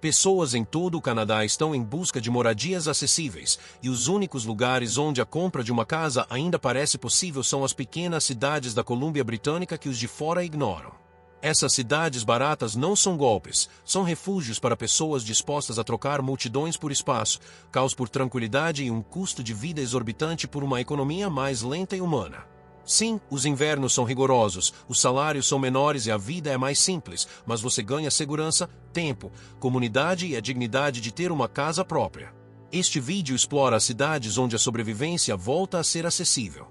Pessoas em todo o Canadá estão em busca de moradias acessíveis, e os únicos lugares onde a compra de uma casa ainda parece possível são as pequenas cidades da Colômbia Britânica que os de fora ignoram. Essas cidades baratas não são golpes, são refúgios para pessoas dispostas a trocar multidões por espaço, caos por tranquilidade e um custo de vida exorbitante por uma economia mais lenta e humana. Sim, os invernos são rigorosos, os salários são menores e a vida é mais simples, mas você ganha segurança, tempo, comunidade e a dignidade de ter uma casa própria. Este vídeo explora as cidades onde a sobrevivência volta a ser acessível.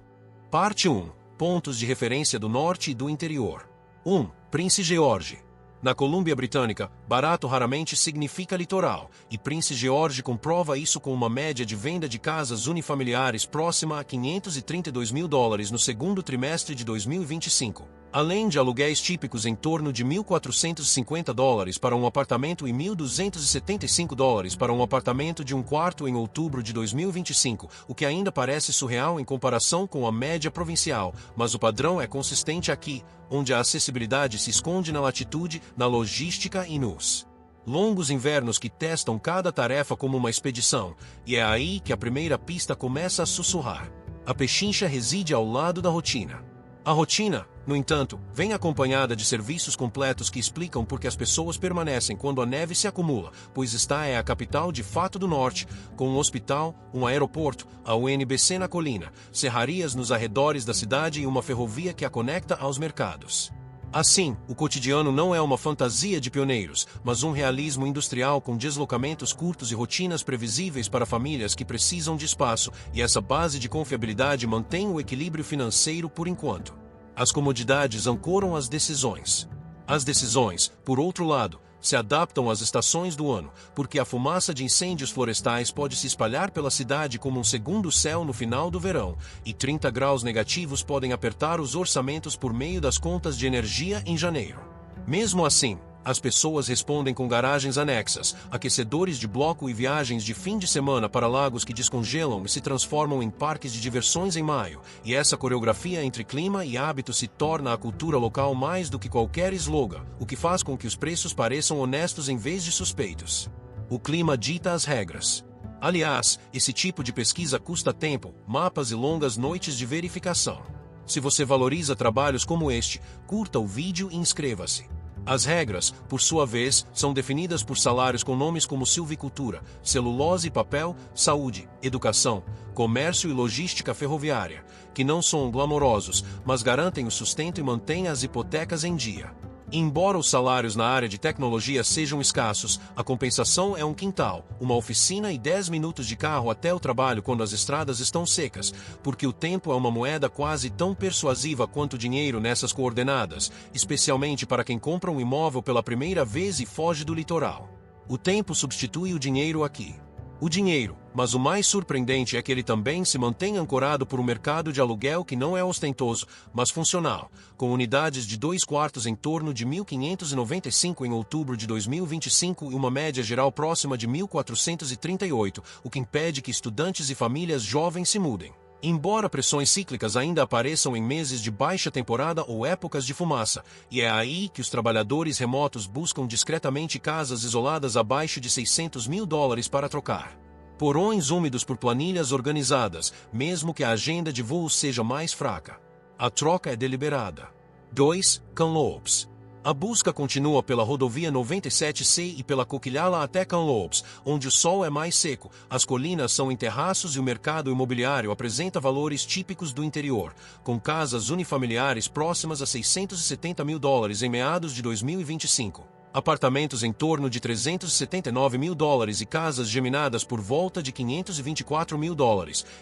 Parte 1. Pontos de referência do norte e do interior. 1. Prince George. Na Colômbia Britânica, barato raramente significa litoral, e Prince George comprova isso com uma média de venda de casas unifamiliares próxima a $532 mil no segundo trimestre de 2025, além de aluguéis típicos em torno de $1.450 para um apartamento e $1.275 para um apartamento de um quarto em outubro de 2025, o que ainda parece surreal em comparação com a média provincial, mas o padrão é consistente aqui, onde a acessibilidade se esconde na latitude, na logística e nos longos invernos que testam cada tarefa como uma expedição, e é aí que a primeira pista começa a sussurrar. A pechincha reside ao lado da rotina. A rotina, no entanto, vem acompanhada de serviços completos que explicam por que as pessoas permanecem quando a neve se acumula, pois esta é a capital de fato do norte, com um hospital, um aeroporto, a UNBC na colina, serrarias nos arredores da cidade e uma ferrovia que a conecta aos mercados. Assim, o cotidiano não é uma fantasia de pioneiros, mas um realismo industrial com deslocamentos curtos e rotinas previsíveis para famílias que precisam de espaço, e essa base de confiabilidade mantém o equilíbrio financeiro por enquanto. As comodidades ancoram as decisões. As decisões, por outro lado, se adaptam às estações do ano, porque a fumaça de incêndios florestais pode se espalhar pela cidade como um segundo céu no final do verão, e 30 graus negativos podem apertar os orçamentos por meio das contas de energia em janeiro. Mesmo assim, as pessoas respondem com garagens anexas, aquecedores de bloco e viagens de fim de semana para lagos que descongelam e se transformam em parques de diversões em maio, e essa coreografia entre clima e hábito se torna a cultura local mais do que qualquer slogan, o que faz com que os preços pareçam honestos em vez de suspeitos. O clima dita as regras. Aliás, esse tipo de pesquisa custa tempo, mapas e longas noites de verificação. Se você valoriza trabalhos como este, curta o vídeo e inscreva-se. As regras, por sua vez, são definidas por salários com nomes como silvicultura, celulose e papel, saúde, educação, comércio e logística ferroviária, que não são glamourosos, mas garantem o sustento e mantêm as hipotecas em dia. Embora os salários na área de tecnologia sejam escassos, a compensação é um quintal, uma oficina e 10 minutos de carro até o trabalho quando as estradas estão secas, porque o tempo é uma moeda quase tão persuasiva quanto o dinheiro nessas coordenadas, especialmente para quem compra um imóvel pela primeira vez e foge do litoral. O tempo substitui o dinheiro aqui. O dinheiro, mas o mais surpreendente é que ele também se mantém ancorado por um mercado de aluguel que não é ostentoso, mas funcional, com unidades de 2 quartos em torno de 1.595 em outubro de 2025 e uma média geral próxima de 1.438, o que impede que estudantes e famílias jovens se mudem. Embora pressões cíclicas ainda apareçam em meses de baixa temporada ou épocas de fumaça, e é aí que os trabalhadores remotos buscam discretamente casas isoladas abaixo de $600 mil para trocar porões úmidos por planilhas organizadas, mesmo que a agenda de voos seja mais fraca. A troca é deliberada. 2. Kamloops. A busca continua pela rodovia 97C e pela Coquihalla até Kamloops, onde o sol é mais seco, as colinas são em terraços e o mercado imobiliário apresenta valores típicos do interior, com casas unifamiliares próximas a $670 mil em meados de 2025. Apartamentos em torno de $379 mil e casas geminadas por volta de $524 mil,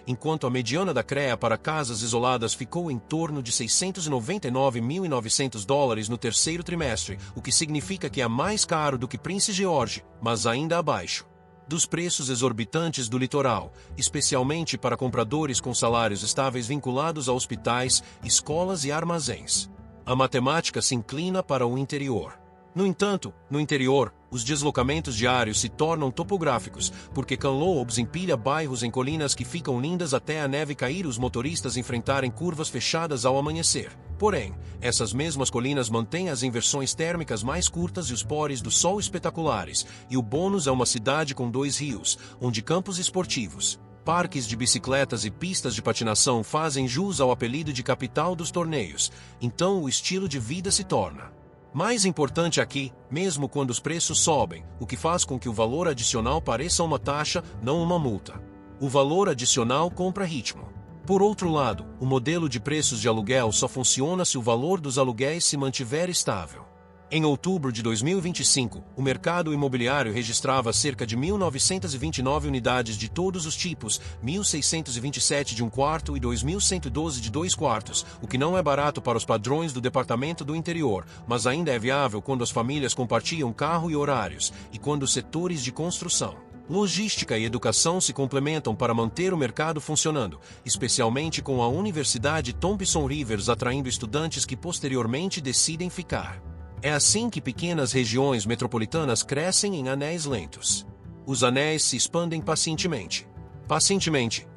enquanto a mediana da CREA para casas isoladas ficou em torno de $699.900 no terceiro trimestre, o que significa que é mais caro do que Prince George, mas ainda abaixo dos preços exorbitantes do litoral, especialmente para compradores com salários estáveis vinculados a hospitais, escolas e armazéns. A matemática se inclina para o interior. No entanto, no interior, os deslocamentos diários se tornam topográficos, porque Kamloops empilha bairros em colinas que ficam lindas até a neve cair e os motoristas enfrentarem curvas fechadas ao amanhecer. Porém, essas mesmas colinas mantêm as inversões térmicas mais curtas e os pores do sol espetaculares, e o bônus é uma cidade com 2 rios, onde campos esportivos, parques de bicicletas e pistas de patinação fazem jus ao apelido de capital dos torneios, então o estilo de vida se torna mais importante aqui, mesmo quando os preços sobem, o que faz com que o valor adicional pareça uma taxa, não uma multa. O valor adicional compra ritmo. Por outro lado, o modelo de preços de aluguel só funciona se o valor dos aluguéis se mantiver estável. Em outubro de 2025, o mercado imobiliário registrava cerca de 1.929 unidades de todos os tipos, 1.627 de 1 quarto e 2.112 de 2 quartos, o que não é barato para os padrões do departamento do interior, mas ainda é viável quando as famílias compartilham carro e horários, e quando os setores de construção, logística e educação se complementam para manter o mercado funcionando, especialmente com a Universidade Thompson Rivers atraindo estudantes que posteriormente decidem ficar. É assim que pequenas regiões metropolitanas crescem em anéis lentos. Os anéis se expandem pacientemente.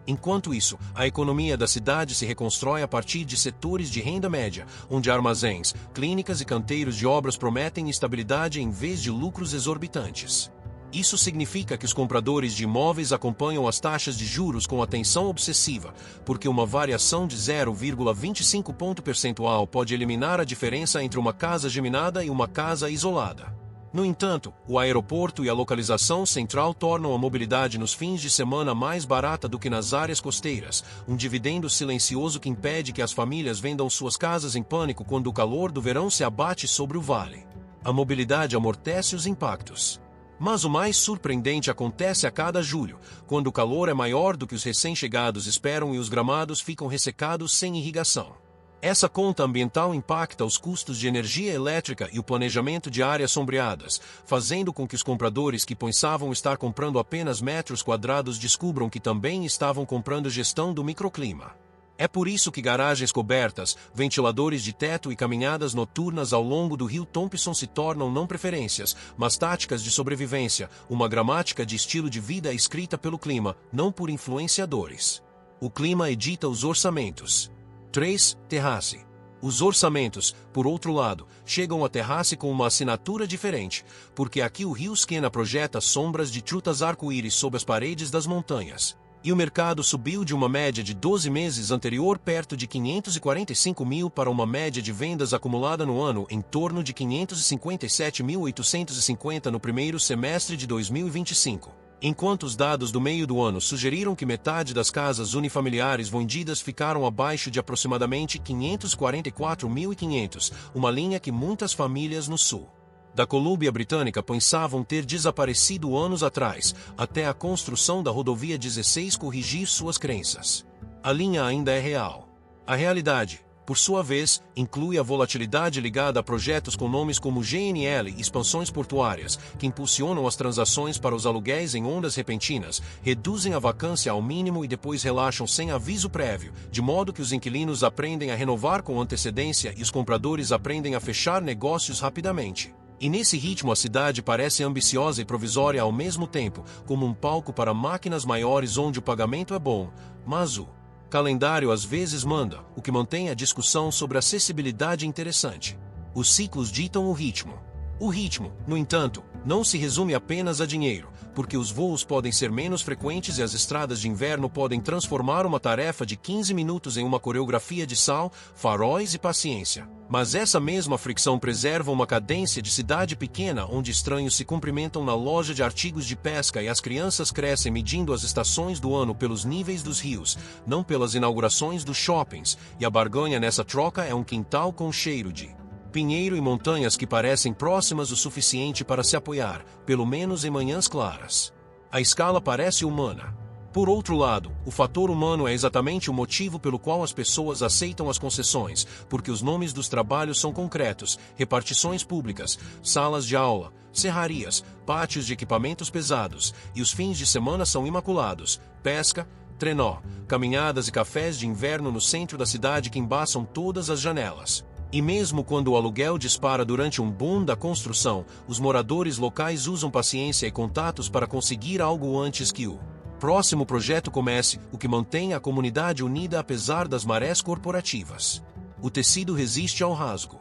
Enquanto isso, a economia da cidade se reconstrói a partir de setores de renda média, onde armazéns, clínicas e canteiros de obras prometem estabilidade em vez de lucros exorbitantes. Isso significa que os compradores de imóveis acompanham as taxas de juros com atenção obsessiva, porque uma variação de 0,25 ponto percentual pode eliminar a diferença entre uma casa geminada e uma casa isolada. No entanto, o aeroporto e a localização central tornam a mobilidade nos fins de semana mais barata do que nas áreas costeiras, um dividendo silencioso que impede que as famílias vendam suas casas em pânico quando o calor do verão se abate sobre o vale. A mobilidade amortece os impactos. Mas o mais surpreendente acontece a cada julho, quando o calor é maior do que os recém-chegados esperam e os gramados ficam ressecados sem irrigação. Essa conta ambiental impacta os custos de energia elétrica e o planejamento de áreas sombreadas, fazendo com que os compradores que pensavam estar comprando apenas metros quadrados descubram que também estavam comprando gestão do microclima. É por isso que garagens cobertas, ventiladores de teto e caminhadas noturnas ao longo do rio Thompson se tornam não preferências, mas táticas de sobrevivência, uma gramática de estilo de vida escrita pelo clima, não por influenciadores. O clima edita os orçamentos. 3. Terrace. Os orçamentos, por outro lado, chegam a Terrace com uma assinatura diferente, porque aqui o rio Skeena projeta sombras de trutas arco-íris sob as paredes das montanhas. E o mercado subiu de uma média de 12 meses anterior perto de 545 mil para uma média de vendas acumulada no ano em torno de 557.850 no primeiro semestre de 2025. Enquanto os dados do meio do ano sugeriram que metade das casas unifamiliares vendidas ficaram abaixo de aproximadamente 544.500, uma linha que muitas famílias no sul da Colômbia Britânica pensavam ter desaparecido anos atrás, até a construção da rodovia 16 corrigir suas crenças. A linha ainda é real. A realidade, por sua vez, inclui a volatilidade ligada a projetos com nomes como GNL e expansões portuárias, que impulsionam as transações para os aluguéis em ondas repentinas, reduzem a vacância ao mínimo e depois relaxam sem aviso prévio, de modo que os inquilinos aprendem a renovar com antecedência e os compradores aprendem a fechar negócios rapidamente. E nesse ritmo a cidade parece ambiciosa e provisória ao mesmo tempo, como um palco para máquinas maiores onde o pagamento é bom, mas o calendário às vezes manda, o que mantém a discussão sobre acessibilidade interessante. Os ciclos ditam o ritmo. O ritmo, no entanto, não se resume apenas a dinheiro, porque os voos podem ser menos frequentes e as estradas de inverno podem transformar uma tarefa de 15 minutos em uma coreografia de sal, faróis e paciência. Mas essa mesma fricção preserva uma cadência de cidade pequena onde estranhos se cumprimentam na loja de artigos de pesca e as crianças crescem medindo as estações do ano pelos níveis dos rios, não pelas inaugurações dos shoppings, e a barganha nessa troca é um quintal com cheiro de pinheiro e montanhas que parecem próximas o suficiente para se apoiar, pelo menos em manhãs claras. A escala parece humana. Por outro lado, o fator humano é exatamente o motivo pelo qual as pessoas aceitam as concessões, porque os nomes dos trabalhos são concretos, repartições públicas, salas de aula, serrarias, pátios de equipamentos pesados, e os fins de semana são imaculados, pesca, trenó, caminhadas e cafés de inverno no centro da cidade que embaçam todas as janelas. E mesmo quando o aluguel dispara durante um boom da construção, os moradores locais usam paciência e contatos para conseguir algo antes que o próximo projeto comece, o que mantém a comunidade unida apesar das marés corporativas. O tecido resiste ao rasgo,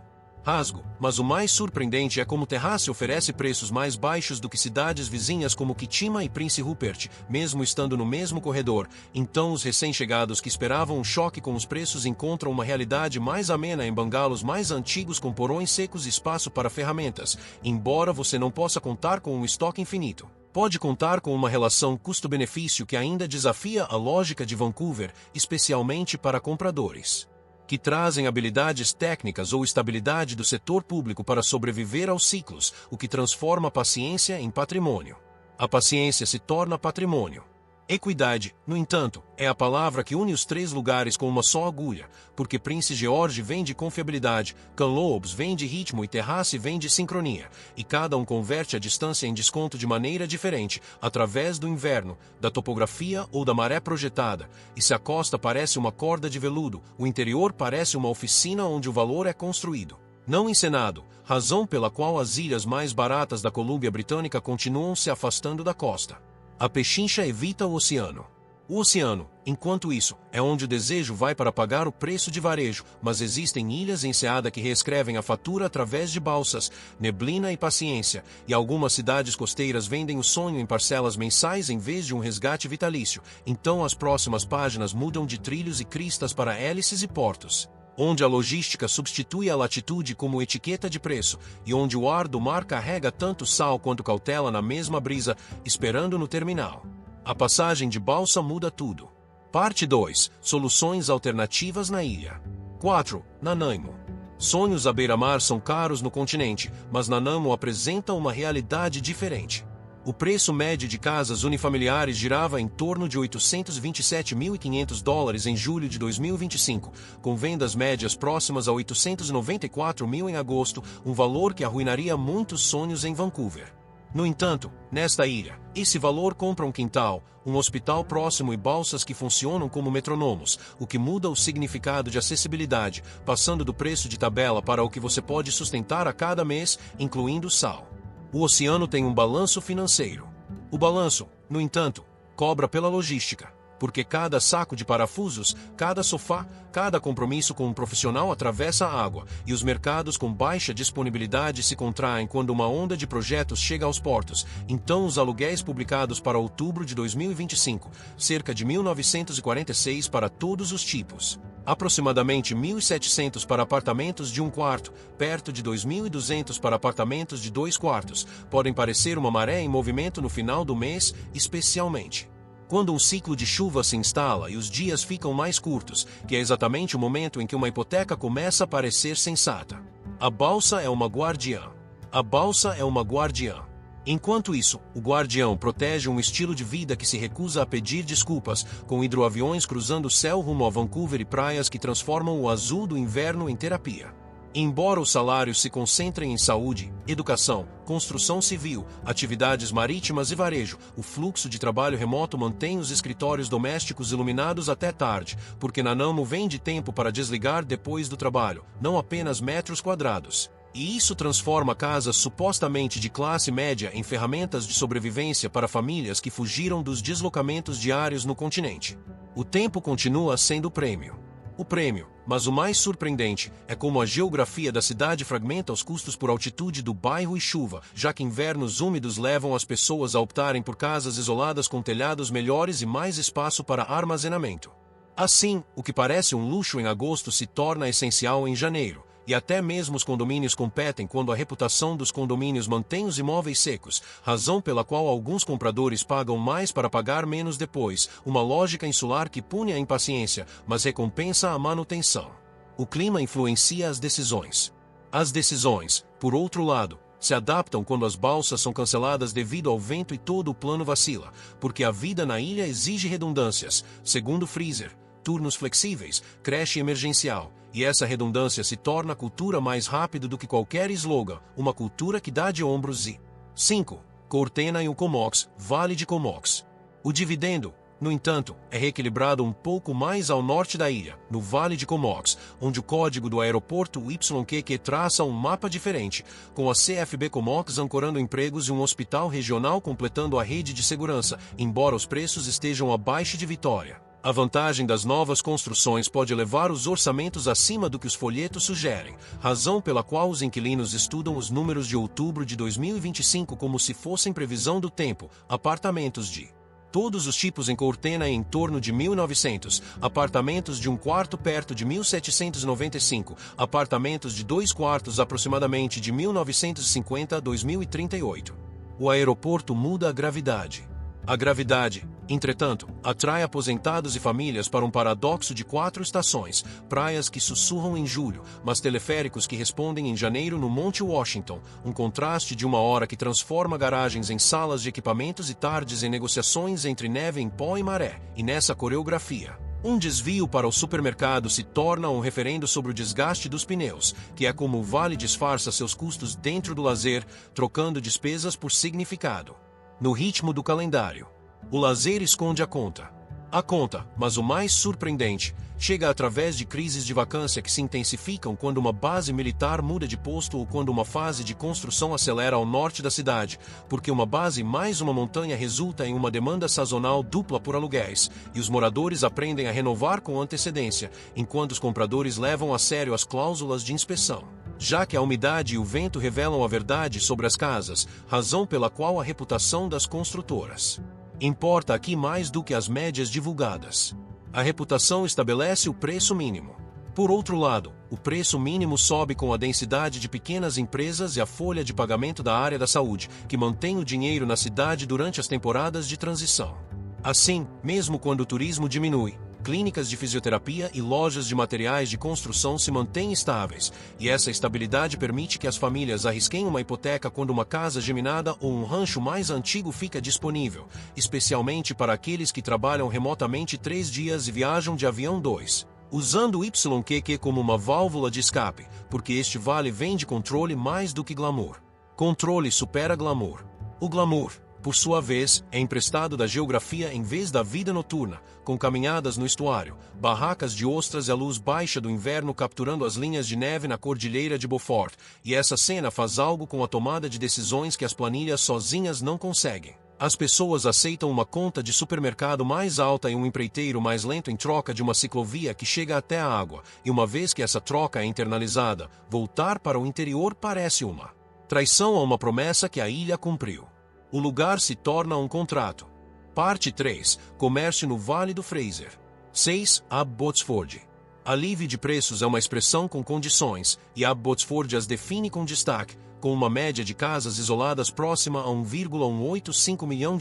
mas o mais surpreendente é como Terrace oferece preços mais baixos do que cidades vizinhas como Kitima e Prince Rupert, mesmo estando no mesmo corredor. Então os recém-chegados que esperavam um choque com os preços encontram uma realidade mais amena em bangalos mais antigos com porões secos e espaço para ferramentas. Embora você não possa contar com um estoque infinito, pode contar com uma relação custo-benefício que ainda desafia a lógica de Vancouver, especialmente para compradores que trazem habilidades técnicas ou estabilidade do setor público para sobreviver aos ciclos, o que transforma a paciência em patrimônio. A paciência se torna patrimônio. Equidade, no entanto, é a palavra que une os três lugares com uma só agulha, porque Prince George vem de confiabilidade, Kamloops vem de ritmo e Terrace vem de sincronia, e cada um converte a distância em desconto de maneira diferente, através do inverno, da topografia ou da maré projetada, e se a costa parece uma corda de veludo, o interior parece uma oficina onde o valor é construído, não encenado, razão pela qual as ilhas mais baratas da Colúmbia Britânica continuam se afastando da costa. A pechincha evita o oceano. O oceano, enquanto isso, é onde o desejo vai para pagar o preço de varejo, mas existem ilhas em Enseada que reescrevem a fatura através de balsas, neblina e paciência, e algumas cidades costeiras vendem o sonho em parcelas mensais em vez de um resgate vitalício. Então as próximas páginas mudam de trilhos e cristas para hélices e portos, onde a logística substitui a latitude como etiqueta de preço, e onde o ar do mar carrega tanto sal quanto cautela na mesma brisa, esperando no terminal. A passagem de balsa muda tudo. Parte 2. Soluções alternativas na ilha. 4. Nanaimo. Sonhos à beira-mar são caros no continente, mas Nanaimo apresenta uma realidade diferente. O preço médio de casas unifamiliares girava em torno de $827.500 em julho de 2025, com vendas médias próximas a $894.000 em agosto, um valor que arruinaria muitos sonhos em Vancouver. No entanto, nesta ilha, esse valor compra um quintal, um hospital próximo e balsas que funcionam como metrônomos, o que muda o significado de acessibilidade, passando do preço de tabela para o que você pode sustentar a cada mês, incluindo sal. O oceano tem um balanço financeiro. O balanço, no entanto, cobra pela logística, porque cada saco de parafusos, cada sofá, cada compromisso com um profissional atravessa a água, e os mercados com baixa disponibilidade se contraem quando uma onda de projetos chega aos portos. Então os aluguéis publicados para outubro de 2025, cerca de 1.946 para todos os tipos. Aproximadamente 1.700 para apartamentos de 1 quarto, perto de 2.200 para apartamentos de 2 quartos, podem parecer uma maré em movimento no final do mês, especialmente quando um ciclo de chuva se instala e os dias ficam mais curtos, que é exatamente o momento em que uma hipoteca começa a parecer sensata. A balsa é uma guardiã. A balsa é uma guardiã. Enquanto isso, o guardião protege um estilo de vida que se recusa a pedir desculpas, com hidroaviões cruzando o céu rumo a Vancouver e praias que transformam o azul do inverno em terapia. Embora os salários se concentrem em saúde, educação, construção civil, atividades marítimas e varejo, o fluxo de trabalho remoto mantém os escritórios domésticos iluminados até tarde, porque Nanaimo vende tempo para desligar depois do trabalho, não apenas metros quadrados. E isso transforma casas supostamente de classe média em ferramentas de sobrevivência para famílias que fugiram dos deslocamentos diários no continente. O tempo continua sendo o prêmio, mas o mais surpreendente é como a geografia da cidade fragmenta os custos por altitude do bairro e chuva, já que invernos úmidos levam as pessoas a optarem por casas isoladas com telhados melhores e mais espaço para armazenamento. Assim, o que parece um luxo em agosto se torna essencial em janeiro. E até mesmo os condomínios competem quando a reputação dos condomínios mantém os imóveis secos, razão pela qual alguns compradores pagam mais para pagar menos depois, uma lógica insular que pune a impaciência, mas recompensa a manutenção. O clima influencia as decisões. As decisões, por outro lado, se adaptam quando as balsas são canceladas devido ao vento e todo o plano vacila, porque a vida na ilha exige redundâncias, segundo Freezer, turnos flexíveis, creche emergencial, e essa redundância se torna a cultura mais rápido do que qualquer slogan, uma cultura que dá de ombros e 5. Cortena e o Comox, Vale de Comox. O dividendo, No entanto, é reequilibrado um pouco mais ao norte da ilha, no Vale de Comox, onde o código do aeroporto YQQ traça um mapa diferente, com a CFB Comox ancorando empregos e um hospital regional completando a rede de segurança, embora os preços estejam abaixo de Vitória. A vantagem das novas construções pode levar os orçamentos acima do que os folhetos sugerem, razão pela qual os inquilinos estudam os números de outubro de 2025 como se fossem previsão do tempo, apartamentos de todos os tipos em Cortena em torno de 1.900, apartamentos de um quarto perto de 1.795, apartamentos de 2 quartos aproximadamente de 1950 a 2038. O aeroporto muda a gravidade. A gravidade, entretanto, atrai aposentados e famílias para um paradoxo de 4 estações, praias que sussurram em julho, mas teleféricos que respondem em janeiro no Monte Washington, um contraste de uma hora que transforma garagens em salas de equipamentos e tardes em negociações entre neve em pó e maré, e nessa coreografia, um desvio para o supermercado se torna um referendo sobre o desgaste dos pneus, que é como o vale disfarça seus custos dentro do lazer, trocando despesas por significado. No ritmo do calendário, o lazer esconde a conta. A conta, mas o mais surpreendente, chega através de crises de vacância que se intensificam quando uma base militar muda de posto ou quando uma fase de construção acelera ao norte da cidade, porque uma base mais uma montanha resulta em uma demanda sazonal dupla por aluguéis, e os moradores aprendem a renovar com antecedência, enquanto os compradores levam a sério as cláusulas de inspeção. Já que a umidade e o vento revelam a verdade sobre as casas, razão pela qual a reputação das construtoras importa aqui mais do que as médias divulgadas. A reputação estabelece o preço mínimo. Por outro lado, o preço mínimo sobe com a densidade de pequenas empresas e a folha de pagamento da área da saúde, que mantém o dinheiro na cidade durante as temporadas de transição. Assim, mesmo quando o turismo diminui, clínicas de fisioterapia e lojas de materiais de construção se mantêm estáveis, e essa estabilidade permite que as famílias arrisquem uma hipoteca quando uma casa geminada ou um rancho mais antigo fica disponível, especialmente para aqueles que trabalham remotamente 3 dias e viajam de avião 2. Usando o YQQ como uma válvula de escape, porque este vale vende controle mais do que glamour. Controle supera glamour. O glamour, por sua vez, é emprestado da geografia em vez da vida noturna, com caminhadas no estuário, barracas de ostras e a luz baixa do inverno capturando as linhas de neve na cordilheira de Beaufort, e essa cena faz algo com a tomada de decisões que as planilhas sozinhas não conseguem. As pessoas aceitam uma conta de supermercado mais alta e um empreiteiro mais lento em troca de uma ciclovia que chega até a água, e uma vez que essa troca é internalizada, voltar para o interior parece uma traição a uma promessa que a ilha cumpriu. O lugar se torna um contrato. Parte 3. Comércio no Vale do Fraser. 6. Abbotsford. Alívio de preços é uma expressão com condições, e Abbotsford as define com destaque, com uma média de casas isoladas próxima a $1,185 milhão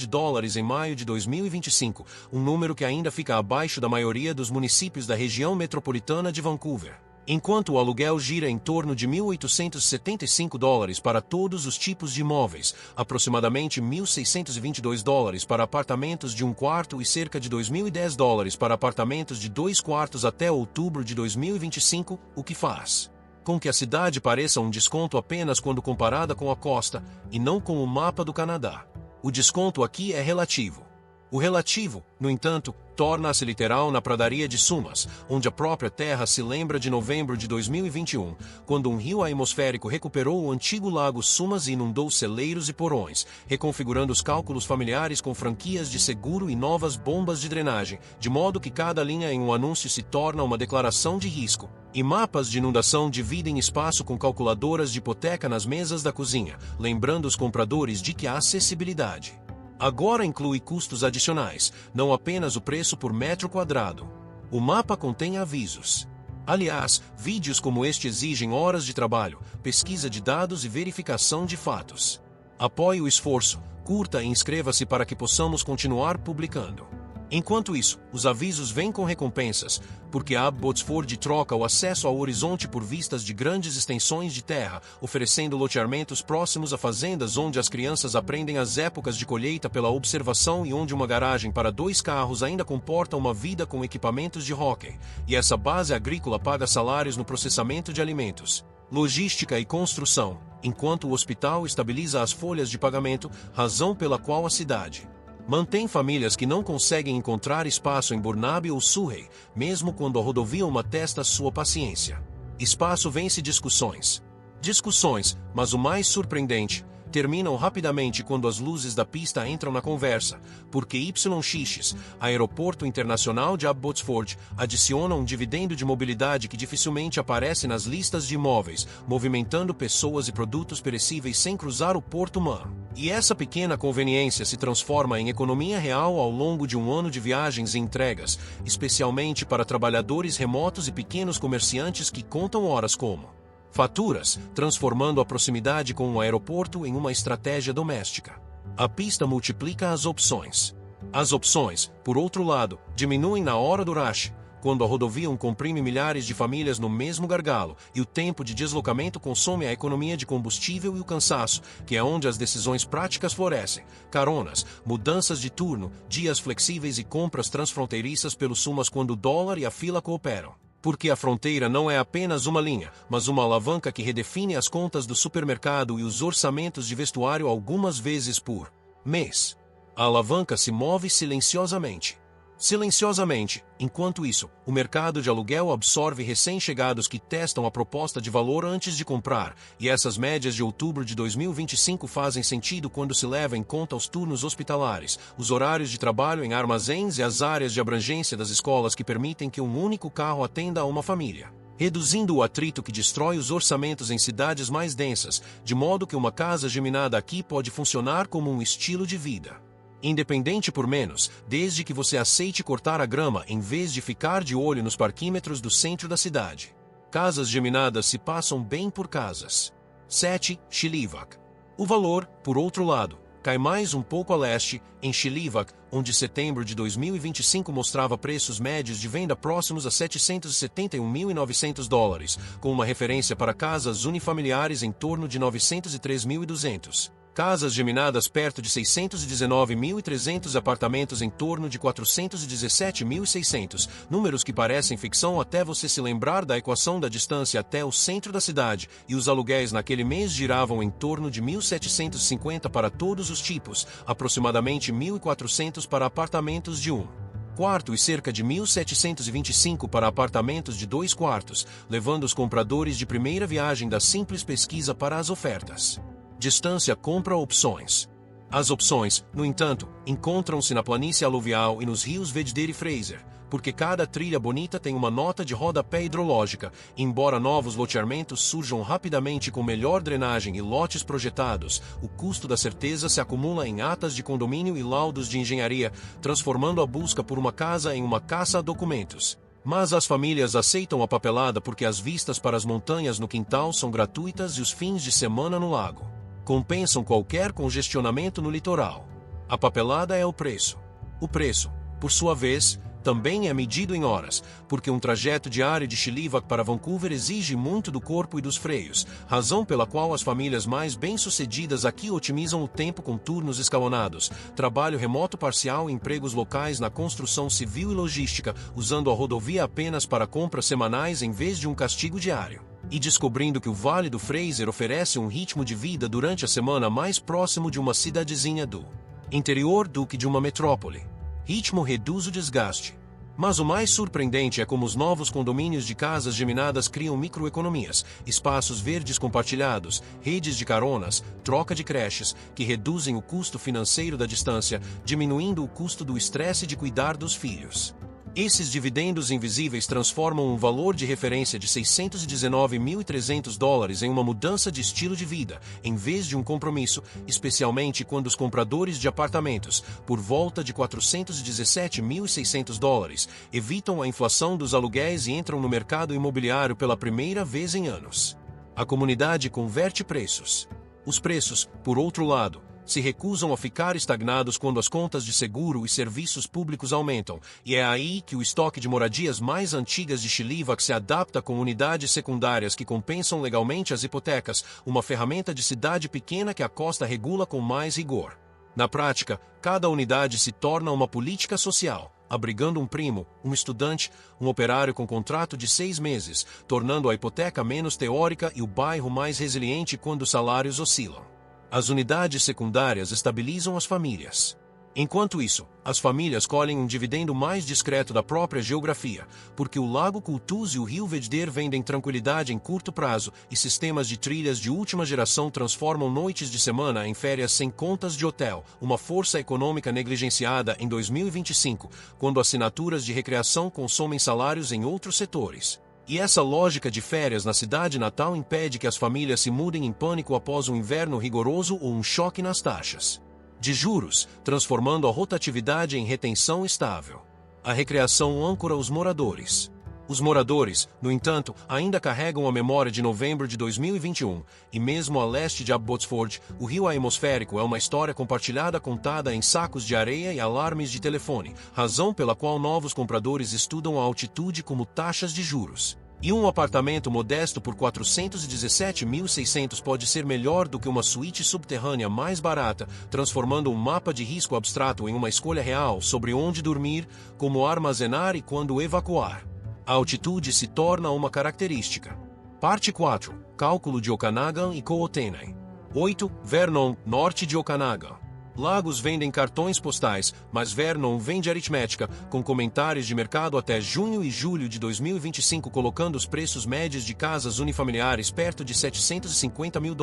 em maio de 2025, um número que ainda fica abaixo da maioria dos municípios da região metropolitana de Vancouver. Enquanto o aluguel gira em torno de $1.875 para todos os tipos de imóveis, aproximadamente $1.622 para apartamentos de um quarto e cerca de $2.010 para apartamentos de 2 quartos até outubro de 2025, o que faz com que a cidade pareça um desconto apenas quando comparada com a costa, e não com o mapa do Canadá. O desconto aqui é relativo. O relativo, no entanto, torna-se literal na pradaria de Sumas, onde a própria terra se lembra de novembro de 2021, quando um rio atmosférico recuperou o antigo lago Sumas e inundou celeiros e porões, reconfigurando os cálculos familiares com franquias de seguro e novas bombas de drenagem, de modo que cada linha em um anúncio se torna uma declaração de risco. E mapas de inundação dividem espaço com calculadoras de hipoteca nas mesas da cozinha, lembrando os compradores de que a acessibilidade agora inclui custos adicionais, não apenas o preço por metro quadrado. O mapa contém avisos. Aliás, vídeos como este exigem horas de trabalho, pesquisa de dados e verificação de fatos. Apoie o esforço, curta e inscreva-se para que possamos continuar publicando. Enquanto isso, os avisos vêm com recompensas, porque a Abbotsford troca o acesso ao horizonte por vistas de grandes extensões de terra, oferecendo loteamentos próximos a fazendas onde as crianças aprendem as épocas de colheita pela observação e onde uma garagem para 2 carros ainda comporta uma vida com equipamentos de hóquei, e essa base agrícola paga salários no processamento de alimentos, logística e construção, enquanto o hospital estabiliza as folhas de pagamento, razão pela qual a cidade Mantém famílias que não conseguem encontrar espaço em Burnaby ou Surrey, mesmo quando a rodovia uma testa sua paciência. Espaço vence discussões. Discussões, mas o mais surpreendente, terminam rapidamente quando as luzes da pista entram na conversa, porque YX, Aeroporto Internacional de Abbotsford, adiciona um dividendo de mobilidade que dificilmente aparece nas listas de imóveis, movimentando pessoas e produtos perecíveis sem cruzar o Porto humano. E essa pequena conveniência se transforma em economia real ao longo de um ano de viagens e entregas, especialmente para trabalhadores remotos e pequenos comerciantes que contam horas como faturas, transformando a proximidade com o aeroporto em uma estratégia doméstica. A pista multiplica as opções. As opções, por outro lado, diminuem na hora do rush, quando a rodovia comprime milhares de famílias no mesmo gargalo, e o tempo de deslocamento consome a economia de combustível e o cansaço, que é onde as decisões práticas florescem. Caronas, mudanças de turno, dias flexíveis e compras transfronteiriças pelo SUMAS quando o dólar e a fila cooperam. Porque a fronteira não é apenas uma linha, mas uma alavanca que redefine as contas do supermercado e os orçamentos de vestuário algumas vezes por mês. A alavanca se move silenciosamente. Silenciosamente, enquanto isso, o mercado de aluguel absorve recém-chegados que testam a proposta de valor antes de comprar, e essas médias de outubro de 2025 fazem sentido quando se leva em conta os turnos hospitalares, os horários de trabalho em armazéns e as áreas de abrangência das escolas que permitem que um único carro atenda a uma família, reduzindo o atrito que destrói os orçamentos em cidades mais densas, de modo que uma casa geminada aqui pode funcionar como um estilo de vida. Independente por menos, desde que você aceite cortar a grama em vez de ficar de olho nos parquímetros do centro da cidade. Casas geminadas se passam bem por casas. 7. Shilivak. O valor, por outro lado, cai mais um pouco a leste, em Shilivak, onde setembro de 2025 mostrava preços médios de venda próximos a $771.900, com uma referência para casas unifamiliares em torno de $903.200. Casas geminadas perto de 619.300 apartamentos em torno de 417.600, números que parecem ficção até você se lembrar da equação da distância até o centro da cidade, e os aluguéis naquele mês giravam em torno de 1.750 para todos os tipos, aproximadamente 1.400 para apartamentos de 1 quarto e cerca de 1.725 para apartamentos de 2 quartos, levando os compradores de primeira viagem da simples pesquisa para as ofertas. Distância compra opções. As opções, no entanto, encontram-se na planície aluvial e nos rios Vedder e Fraser, porque cada trilha bonita tem uma nota de rodapé hidrológica, embora novos loteamentos surjam rapidamente com melhor drenagem e lotes projetados, o custo da certeza se acumula em atas de condomínio e laudos de engenharia, transformando a busca por uma casa em uma caça a documentos. Mas as famílias aceitam a papelada porque as vistas para as montanhas no quintal são gratuitas e os fins de semana no lago compensam qualquer congestionamento no litoral. A papelada é o preço. O preço, por sua vez, também é medido em horas, porque um trajeto diário de Shilivak para Vancouver exige muito do corpo e dos freios, razão pela qual as famílias mais bem-sucedidas aqui otimizam o tempo com turnos escalonados, trabalho remoto parcial e empregos locais na construção civil e logística, usando a rodovia apenas para compras semanais em vez de um castigo diário. E descobrindo que o Vale do Fraser oferece um ritmo de vida durante a semana mais próximo de uma cidadezinha do interior do que de uma metrópole. Ritmo reduz o desgaste. Mas o mais surpreendente é como os novos condomínios de casas geminadas criam microeconomias, espaços verdes compartilhados, redes de caronas, troca de creches, que reduzem o custo financeiro da distância, diminuindo o custo do estresse de cuidar dos filhos. Esses dividendos invisíveis transformam um valor de referência de $619.300 em uma mudança de estilo de vida, em vez de um compromisso, especialmente quando os compradores de apartamentos, por volta de $417.600, evitam a inflação dos aluguéis e entram no mercado imobiliário pela primeira vez em anos. A comunidade converte preços. Os preços, por outro lado, se recusam a ficar estagnados quando as contas de seguro e serviços públicos aumentam, e é aí que o estoque de moradias mais antigas de Shilivak se adapta com unidades secundárias que compensam legalmente as hipotecas, uma ferramenta de cidade pequena que a costa regula com mais rigor. Na prática, cada unidade se torna uma política social, abrigando um primo, um estudante, um operário com contrato de 6 meses, tornando a hipoteca menos teórica e o bairro mais resiliente quando os salários oscilam. As unidades secundárias estabilizam as famílias. Enquanto isso, as famílias colhem um dividendo mais discreto da própria geografia, porque o Lago Cultus e o Rio Vedder vendem tranquilidade em curto prazo e sistemas de trilhas de última geração transformam noites de semana em férias sem contas de hotel, uma força econômica negligenciada em 2025, quando assinaturas de recreação consomem salários em outros setores. E essa lógica de férias na cidade natal impede que as famílias se mudem em pânico após um inverno rigoroso ou um choque nas taxas de juros, transformando a rotatividade em retenção estável. A recreação âncora os moradores. Os moradores, no entanto, ainda carregam a memória de novembro de 2021, e mesmo a leste de Abbotsford, o rio atmosférico é uma história compartilhada contada em sacos de areia e alarmes de telefone, razão pela qual novos compradores estudam a altitude como taxas de juros. E um apartamento modesto por 417.600 pode ser melhor do que uma suíte subterrânea mais barata, transformando um mapa de risco abstrato em uma escolha real sobre onde dormir, como armazenar e quando evacuar. A altitude se torna uma característica. Parte 4. Cálculo de Okanagan e Kootenay. 8. Vernon, norte de Okanagan. Lagos vendem cartões postais, mas Vernon vende aritmética, com comentários de mercado até junho e julho de 2025 colocando os preços médios de casas unifamiliares perto de $750 mil,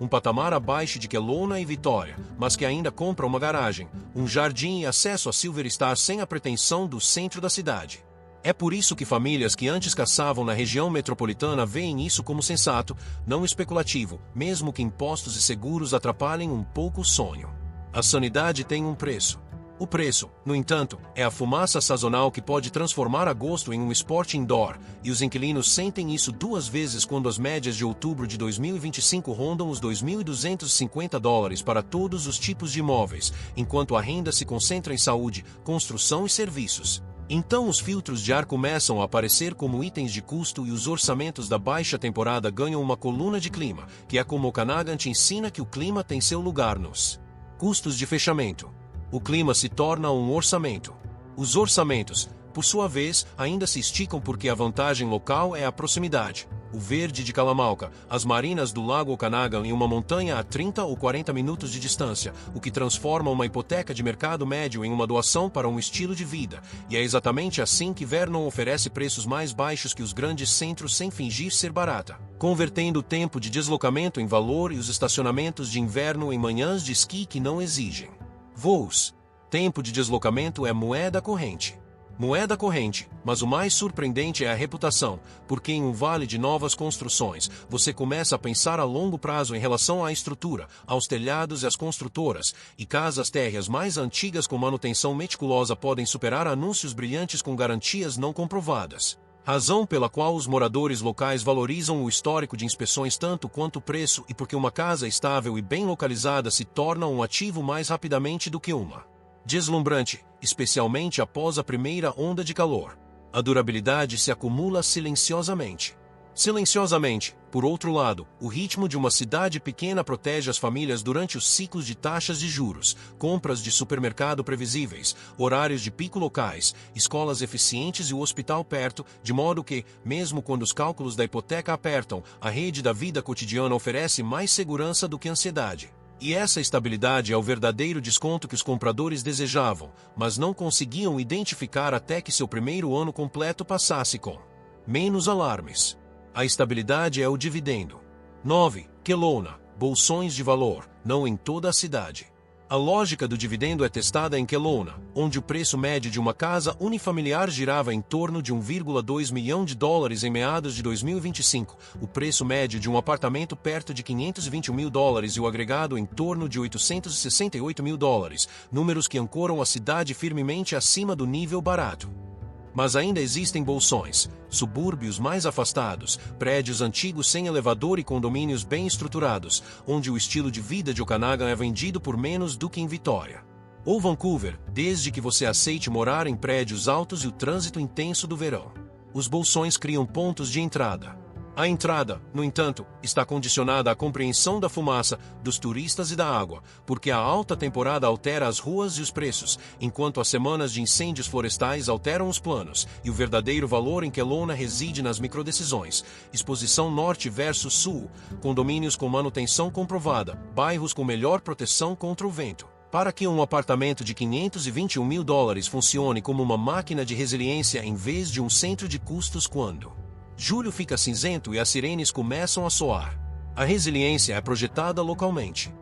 um patamar abaixo de Kelowna e Vitória, mas que ainda compra uma garagem, um jardim e acesso a Silver Star sem a pretensão do centro da cidade. É por isso que famílias que antes caçavam na região metropolitana veem isso como sensato, não especulativo, mesmo que impostos e seguros atrapalhem um pouco o sonho. A sanidade tem um preço. O preço, no entanto, é a fumaça sazonal que pode transformar agosto em um esporte indoor, e os inquilinos sentem isso duas vezes quando as médias de outubro de 2025 rondam os $2.250 para todos os tipos de imóveis, enquanto a renda se concentra em saúde, construção e serviços. Então os filtros de ar começam a aparecer como itens de custo e os orçamentos da baixa temporada ganham uma coluna de clima, que é como Okanagan te ensina que o clima tem seu lugar nos custos de fechamento. O clima se torna um orçamento. Os orçamentos, por sua vez, ainda se esticam porque a vantagem local é a proximidade. O verde de Kalamalka, as marinas do Lago Okanagan e uma montanha a 30 ou 40 minutos de distância, o que transforma uma hipoteca de mercado médio em uma doação para um estilo de vida. E é exatamente assim que Vernon oferece preços mais baixos que os grandes centros sem fingir ser barata, convertendo o tempo de deslocamento em valor e os estacionamentos de inverno em manhãs de esqui que não exigem voos. Tempo de deslocamento é moeda corrente. Moeda corrente, mas o mais surpreendente é a reputação, porque em um vale de novas construções, você começa a pensar a longo prazo em relação à estrutura, aos telhados e às construtoras, e casas térreas mais antigas com manutenção meticulosa podem superar anúncios brilhantes com garantias não comprovadas. Razão pela qual os moradores locais valorizam o histórico de inspeções tanto quanto o preço e porque uma casa estável e bem localizada se torna um ativo mais rapidamente do que uma deslumbrante, especialmente após a primeira onda de calor. A durabilidade se acumula silenciosamente. Silenciosamente, por outro lado, o ritmo de uma cidade pequena protege as famílias durante os ciclos de taxas de juros, compras de supermercado previsíveis, horários de pico locais, escolas eficientes e o hospital perto, de modo que, mesmo quando os cálculos da hipoteca apertam, a rede da vida cotidiana oferece mais segurança do que ansiedade. E essa estabilidade é o verdadeiro desconto que os compradores desejavam, mas não conseguiam identificar até que seu primeiro ano completo passasse com menos alarmes. A estabilidade é o dividendo. 9. Kelowna, bolsões de valor, não em toda a cidade. A lógica do dividendo é testada em Kelowna, onde o preço médio de uma casa unifamiliar girava em torno de $1,2 milhão em meados de 2025, o preço médio de um apartamento perto de $520 mil e o agregado em torno de $868 mil, números que ancoram a cidade firmemente acima do nível barato. Mas ainda existem bolsões, subúrbios mais afastados, prédios antigos sem elevador e condomínios bem estruturados, onde o estilo de vida de Okanagan é vendido por menos do que em Vitória ou Vancouver, desde que você aceite morar em prédios altos e o trânsito intenso do verão. Os bolsões criam pontos de entrada. A entrada, no entanto, está condicionada à compreensão da fumaça, dos turistas e da água, porque a alta temporada altera as ruas e os preços, enquanto as semanas de incêndios florestais alteram os planos, e o verdadeiro valor em Kelowna reside nas microdecisões. Exposição norte versus sul, condomínios com manutenção comprovada, bairros com melhor proteção contra o vento. Para que um apartamento de $521.000 funcione como uma máquina de resiliência em vez de um centro de custos quando julho fica cinzento e as sirenes começam a soar. A resiliência é projetada localmente.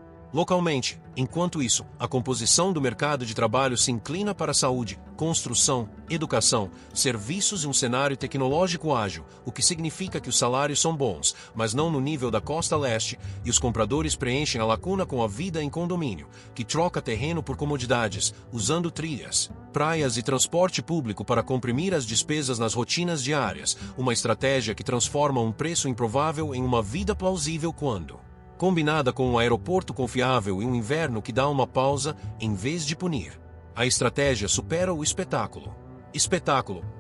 Enquanto isso, a composição do mercado de trabalho se inclina para a saúde, construção, educação, serviços e um cenário tecnológico ágil, o que significa que os salários são bons, mas não no nível da costa leste, e os compradores preenchem a lacuna com a vida em condomínio, que troca terreno por comodidades, usando trilhas, praias e transporte público para comprimir as despesas nas rotinas diárias, uma estratégia que transforma um preço improvável em uma vida plausível quando combinada com um aeroporto confiável e um inverno que dá uma pausa, em vez de punir. A estratégia supera o espetáculo.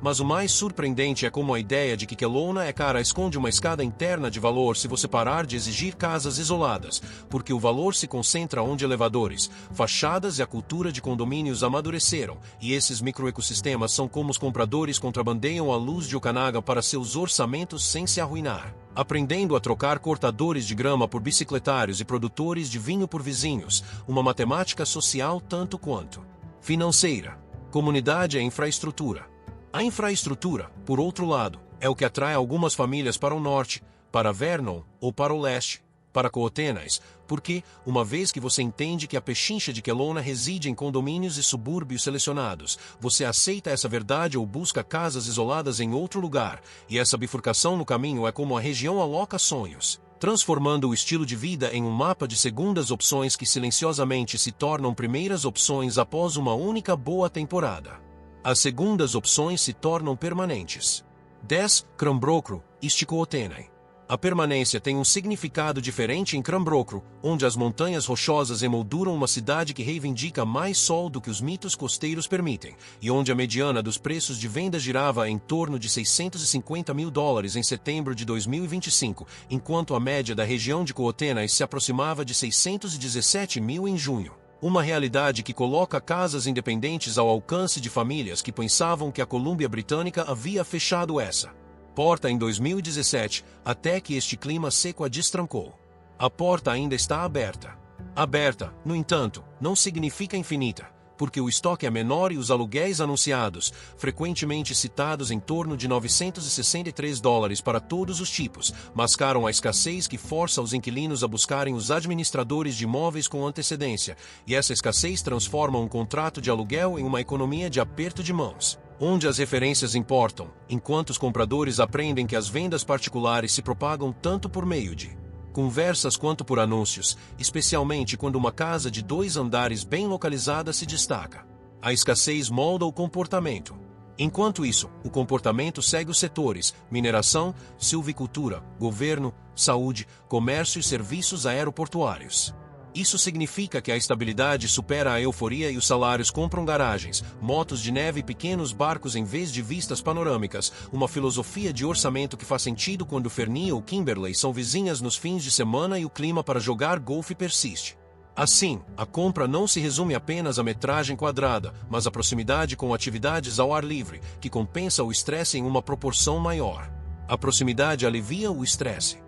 Mas o mais surpreendente é como a ideia de que Kelowna é cara esconde uma escada interna de valor se você parar de exigir casas isoladas, porque o valor se concentra onde elevadores, fachadas e a cultura de condomínios amadureceram, e esses microecossistemas são como os compradores contrabandeiam a luz de Okanagan para seus orçamentos sem se arruinar, aprendendo a trocar cortadores de grama por bicicletários e produtores de vinho por vizinhos, uma matemática social tanto quanto financeira. Comunidade é infraestrutura. A infraestrutura, por outro lado, é o que atrai algumas famílias para o norte, para Vernon ou para o leste, para Kootenais, porque, uma vez que você entende que a pechincha de Kelowna reside em condomínios e subúrbios selecionados, você aceita essa verdade ou busca casas isoladas em outro lugar, e essa bifurcação no caminho é como a região aloca sonhos, transformando o estilo de vida em um mapa de segundas opções que silenciosamente se tornam primeiras opções após uma única boa temporada. As segundas opções se tornam permanentes. 10. Cranbrook, East Kootenay. A permanência tem um significado diferente em Cranbrook, onde as montanhas rochosas emolduram uma cidade que reivindica mais sol do que os mitos costeiros permitem, e onde a mediana dos preços de venda girava em torno de $650.000 em setembro de 2025, enquanto a média da região de Kootenay se aproximava de $617.000 em junho. Uma realidade que coloca casas independentes ao alcance de famílias que pensavam que a Colômbia Britânica havia fechado essa porta em 2017, até que este clima seco a destrancou. A porta ainda está aberta. Aberta, no entanto, não significa infinita, porque o estoque é menor e os aluguéis anunciados, frequentemente citados em torno de $963 para todos os tipos, mascaram a escassez que força os inquilinos a buscarem os administradores de imóveis com antecedência, e essa escassez transforma um contrato de aluguel em uma economia de aperto de mãos, onde as referências importam, enquanto os compradores aprendem que as vendas particulares se propagam tanto por meio de conversas quanto por anúncios, especialmente quando uma casa de 2 andares bem localizada se destaca. A escassez molda o comportamento. Enquanto isso, o comportamento segue os setores: mineração, silvicultura, governo, saúde, comércio e serviços aeroportuários. Isso significa que a estabilidade supera a euforia e os salários compram garagens, motos de neve e pequenos barcos em vez de vistas panorâmicas, uma filosofia de orçamento que faz sentido quando Fernie ou Kimberley são vizinhas nos fins de semana e o clima para jogar golfe persiste. Assim, a compra não se resume apenas à metragem quadrada, mas à proximidade com atividades ao ar livre, que compensa o estresse em uma proporção maior. A proximidade alivia o estresse,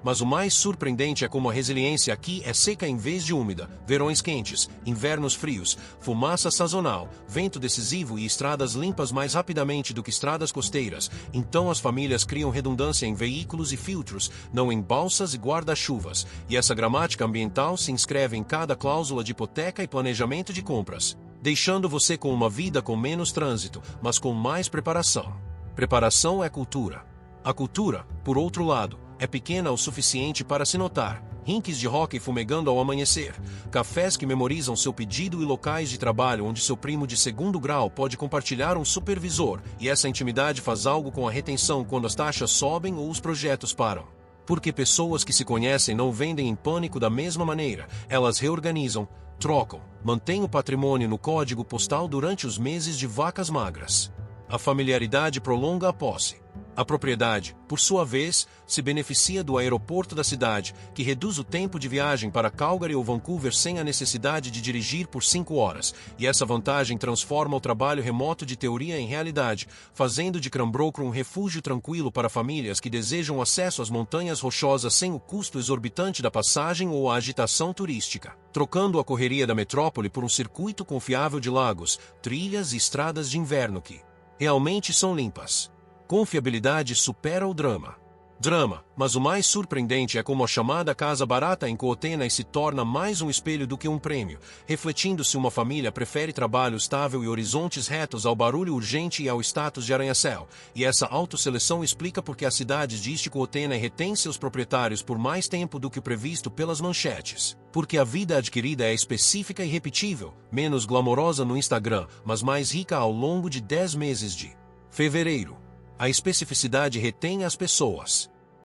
mas o mais surpreendente é como a resiliência aqui é seca em vez de úmida, verões quentes, invernos frios, fumaça sazonal, vento decisivo e estradas limpas mais rapidamente do que estradas costeiras. Então as famílias criam redundância em veículos e filtros, não em balsas e guarda-chuvas, e essa gramática ambiental se inscreve em cada cláusula de hipoteca e planejamento de compras, deixando você com uma vida com menos trânsito, mas com mais preparação. Preparação é cultura. A cultura, por outro lado, é pequena o suficiente para se notar: rinques de hóquei fumegando ao amanhecer, cafés que memorizam seu pedido e locais de trabalho onde seu primo de segundo grau pode compartilhar um supervisor, e essa intimidade faz algo com a retenção quando as taxas sobem ou os projetos param. Porque pessoas que se conhecem não vendem em pânico da mesma maneira, elas reorganizam, trocam, mantêm o patrimônio no código postal durante os meses de vacas magras. A familiaridade prolonga a posse. A propriedade, por sua vez, se beneficia do aeroporto da cidade, que reduz o tempo de viagem para Calgary ou Vancouver sem a necessidade de dirigir por 5 horas, e essa vantagem transforma o trabalho remoto de teoria em realidade, fazendo de Cranbrook um refúgio tranquilo para famílias que desejam acesso às montanhas rochosas sem o custo exorbitante da passagem ou a agitação turística, trocando a correria da metrópole por um circuito confiável de lagos, trilhas e estradas de inverno que realmente são limpas. Confiabilidade supera o drama. Mas o mais surpreendente é como a chamada casa barata em Kootenay se torna mais um espelho do que um prêmio, refletindo se uma família prefere trabalho estável e horizontes retos ao barulho urgente e ao status de arranha-céu, e essa autoseleção explica por que as cidades de Kootenay retêm seus proprietários por mais tempo do que o previsto pelas manchetes. Porque a vida adquirida é específica e repetível, menos glamourosa no Instagram, mas mais rica ao longo de 10 meses de fevereiro. A especificidade retém as pessoas.